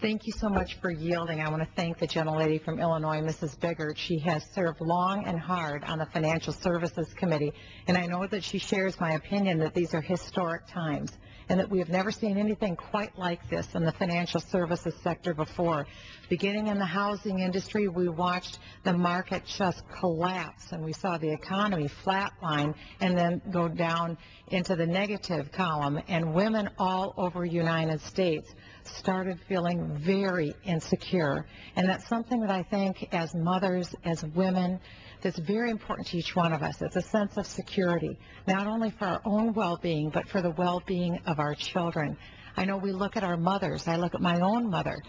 Thank you so much for yielding. I want to thank the gentlelady from Illinois, Mrs. Biggert. She has served long and hard on the Financial Services Committee, and I know that she shares my opinion that these are historic times and that we have never seen anything quite like this in the financial services sector before. Beginning in the housing industry, we watched the market just collapse, and we saw the economy flatline and then go down into the negative column, and women all over the United States started feeling very insecure. And that's something that I think as mothers, as women, that's very important to each one of us. It's a sense of security, not only for our own well-being, but for the well-being of our children. I know we look at our mothers. I look at my own mother,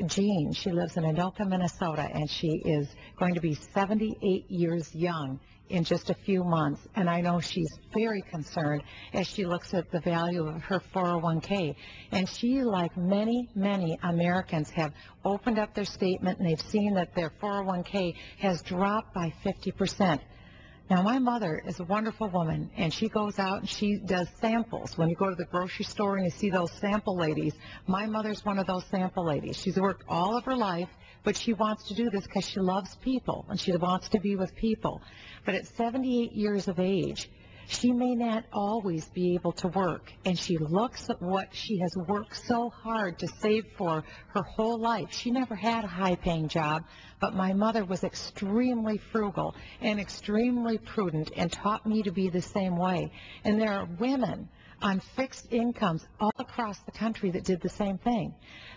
Jean. She lives in Anoka, Minnesota, and she is going to be 78 years young in just a few months. And I know she's very concerned as she looks at the value of her 401k. And she, like many, many Americans, have opened up their statement and they've seen that their 401k has dropped by 50%. Now, my mother is a wonderful woman, and she goes out and she does samples. When you go to the grocery store and you see those sample ladies, my mother's one of those sample ladies. She's worked all of her life, but she wants to do this because she loves people, and she wants to be with people. But at 78 years of age, she may not always be able to work, and she looks at what she has worked so hard to save for her whole life. She never had a high-paying job, but my mother was extremely frugal and extremely prudent and taught me to be the same way. And there are women on fixed incomes all across the country that did the same thing.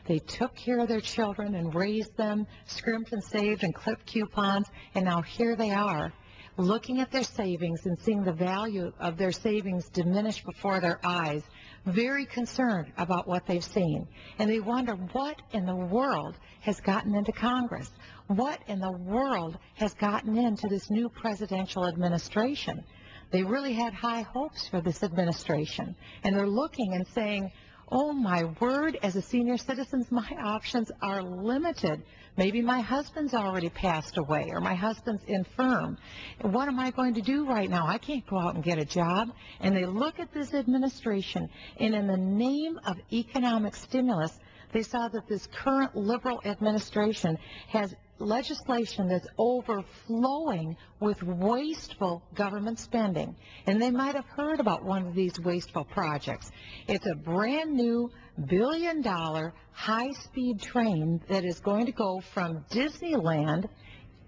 They took care of their children and raised them, scrimped and saved and clipped coupons, and now here they are, looking at their savings and seeing the value of their savings diminish before their eyes, very concerned about what they've seen. And they wonder what in the world has gotten into Congress? What in the world has gotten into this new presidential administration? They really had high hopes for this administration. And they're looking and saying, oh my word, as a senior citizen, my options are limited. Maybe my husband's already passed away, or my husband's infirm. What am I going to do right now? I can't go out and get a job. And they look at this administration, and in the name of economic stimulus, they saw that this current liberal administration has legislation that's overflowing with wasteful government spending. And they might have heard about one of these wasteful projects. It's a brand new billion-dollar high-speed train that is going to go from Disneyland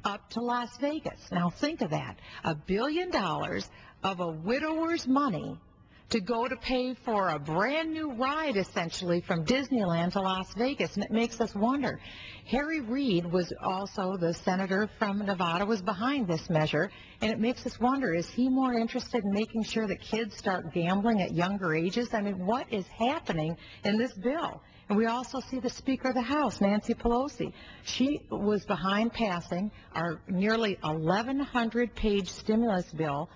up to Las Vegas. Now think of that, $1 billion of a widower's money to go to pay for a brand new ride, essentially, from Disneyland to Las Vegas. And it makes us wonder. Harry Reid was also, the senator from Nevada, was behind this measure. And it makes us wonder, is he more interested in making sure that kids start gambling at younger ages? I mean, what is happening in this bill? And we also see the Speaker of the House, Nancy Pelosi. She was behind passing our nearly 1,100-page stimulus bill,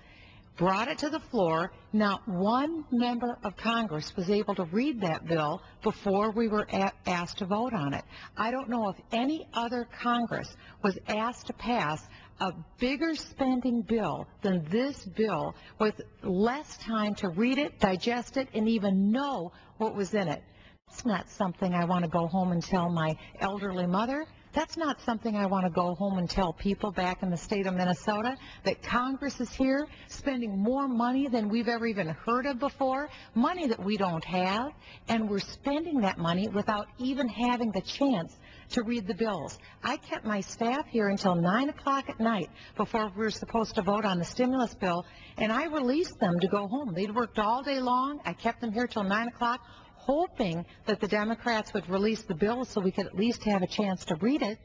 brought it to the floor. Not one member of Congress was able to read that bill before we were asked to vote on it. I don't know if any other Congress was asked to pass a bigger spending bill than this bill with less time to read it, digest it, and even know what was in it. That's not something I want to go home and tell my elderly mother. That's not something I want to go home and tell people back in the state of Minnesota, that Congress is here spending more money than we've ever even heard of before, money that we don't have, and we're spending that money without even having the chance to read the bills. I kept my staff here until 9 o'clock at night before we were supposed to vote on the stimulus bill, and I released them to go home. They'd worked all day long. I kept them here till 9 o'clock, hoping that the Democrats would release the bill so we could at least have a chance to read it.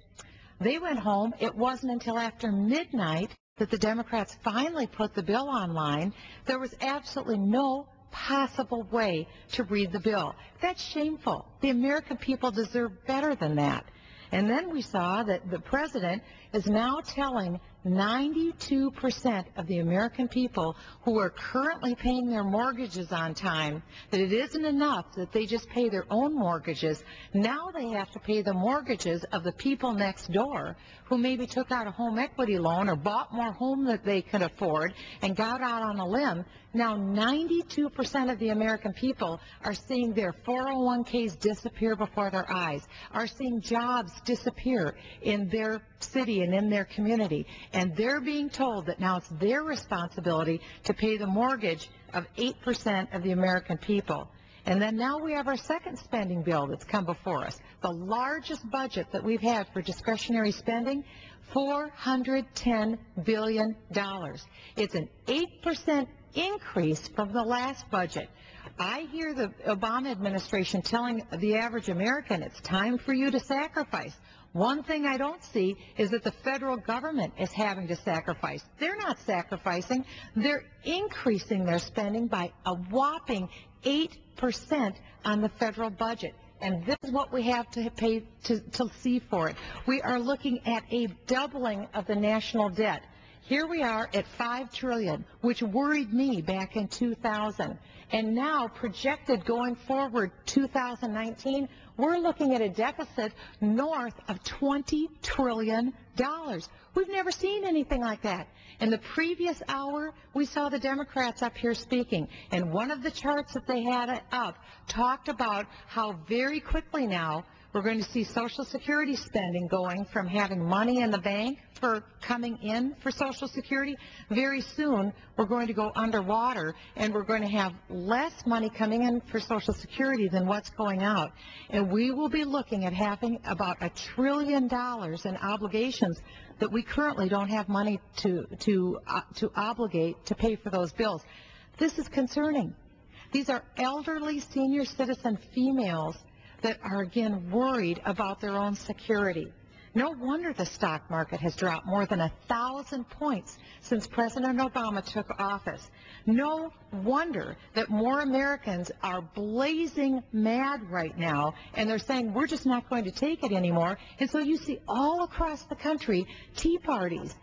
They went home. It wasn't until after midnight that the Democrats finally put the bill online. There was absolutely no possible way to read the bill. That's shameful. The American people deserve better than that. And then we saw that the president is now telling 92% of the American people who are currently paying their mortgages on time, that it isn't enough that they just pay their own mortgages. Now they have to pay the mortgages of the people next door who maybe took out a home equity loan or bought more home that they could afford and got out on a limb. Now 92% of the American people are seeing their 401ks disappear before their eyes, are seeing jobs disappear in their city and in their community. And they're being told that now it's their responsibility to pay the mortgage of 8% of the American people. And then now we have our second spending bill that's come before us, the largest budget that we've had for discretionary spending, $410 billion. It's an 8% increase from the last budget. I hear the Obama administration telling the average American it's time for you to sacrifice. One thing I don't see is that the federal government is having to sacrifice. They're not sacrificing. They're increasing their spending by a whopping 8% on the federal budget. And this is what we have to pay to see for it. We are looking at a doubling of the national debt. Here we are at $5 trillion, which worried me back in 2000. And now projected going forward 2019, we're looking at a deficit north of $20 trillion. We've never seen anything like that. In the previous hour, we saw the Democrats up here speaking, and one of the charts that they had up talked about how very quickly now we're going to see Social Security spending going from having money in the bank for coming in for Social Security. Very soon, we're going to go underwater, and we're going to have less money coming in for Social Security than what's going out. And we will be looking at having about $1 trillion in obligations that we currently don't have money to obligate to pay for those bills. This is concerning. These are elderly senior citizen females that are, again, worried about their own security. No wonder the stock market has dropped more than 1,000 points since President Obama took office. No wonder that more Americans are blazing mad right now, and they're saying, we're just not going to take it anymore. And so you see all across the country tea parties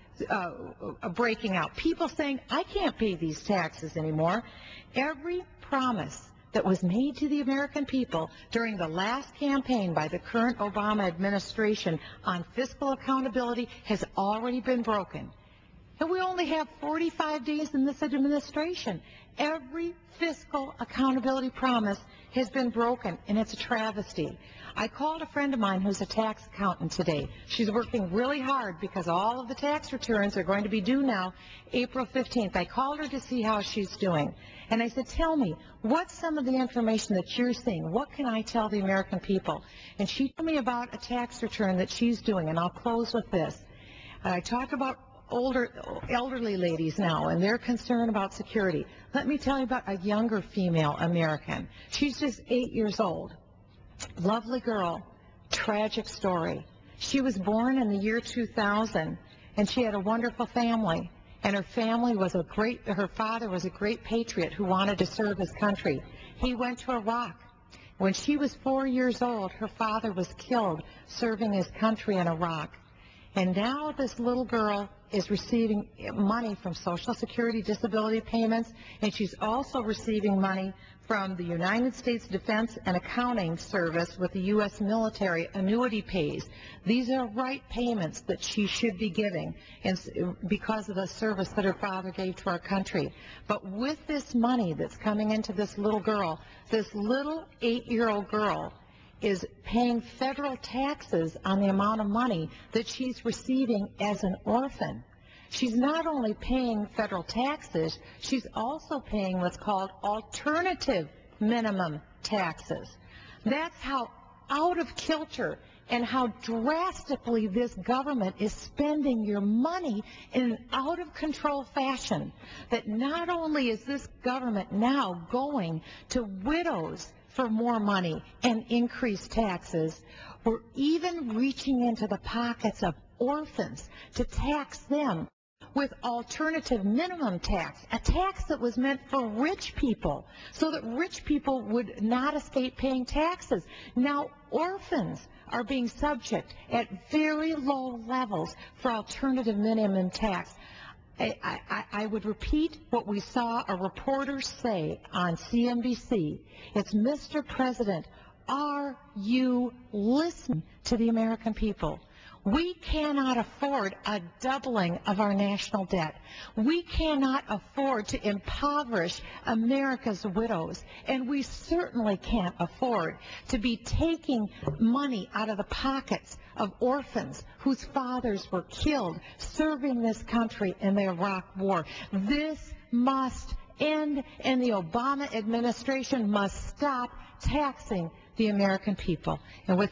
breaking out, people saying, I can't pay these taxes anymore. Every promise that was made to the American people during the last campaign by the current Obama administration on fiscal accountability has already been broken. And we only have 45 days in this administration. Every fiscal accountability promise has been broken, and it's a travesty. I called a friend of mine who's a tax accountant today. She's working really hard because all of the tax returns are going to be due now April 15th. I called her to see how she's doing. And I said, tell me, what's some of the information that you're seeing? What can I tell the American people? And she told me about a tax return that she's doing, and I'll close with this. I talked about elderly ladies now and their concern about security. Let me tell you about a younger female American. She's just 8 years old. Lovely girl, tragic story. She was born in the year 2000, and she had a wonderful family. And her family was her father was a great patriot who wanted to serve his country. He went to Iraq. When she was 4 years old, her father was killed serving his country in Iraq. And now this little girl is receiving money from Social Security disability payments, and she's also receiving money from the United States Defense and Accounting Service with the U.S. military annuity pays. These are right payments that she should be giving because of the service that her father gave to our country. But with this money that's coming into this little girl, this little 8-year-old girl is paying federal taxes on the amount of money that she's receiving as an orphan. She's not only paying federal taxes, she's also paying what's called alternative minimum taxes. That's how out of kilter and how drastically this government is spending your money in an out-of-control fashion, that not only is this government now going to widows for more money and increased taxes, we're even reaching into the pockets of orphans to tax them with alternative minimum tax, a tax that was meant for rich people so that rich people would not escape paying taxes. Now orphans are being subject at very low levels for alternative minimum tax. I would repeat what we saw a reporter say on CNBC. It's, Mr. President, are you listening to the American people? We cannot afford a doubling of our national debt. We cannot afford to impoverish America's widows. And we certainly can't afford to be taking money out of the pockets of orphans whose fathers were killed serving this country in the Iraq War. This must end, and the Obama administration must stop taxing the American people. And with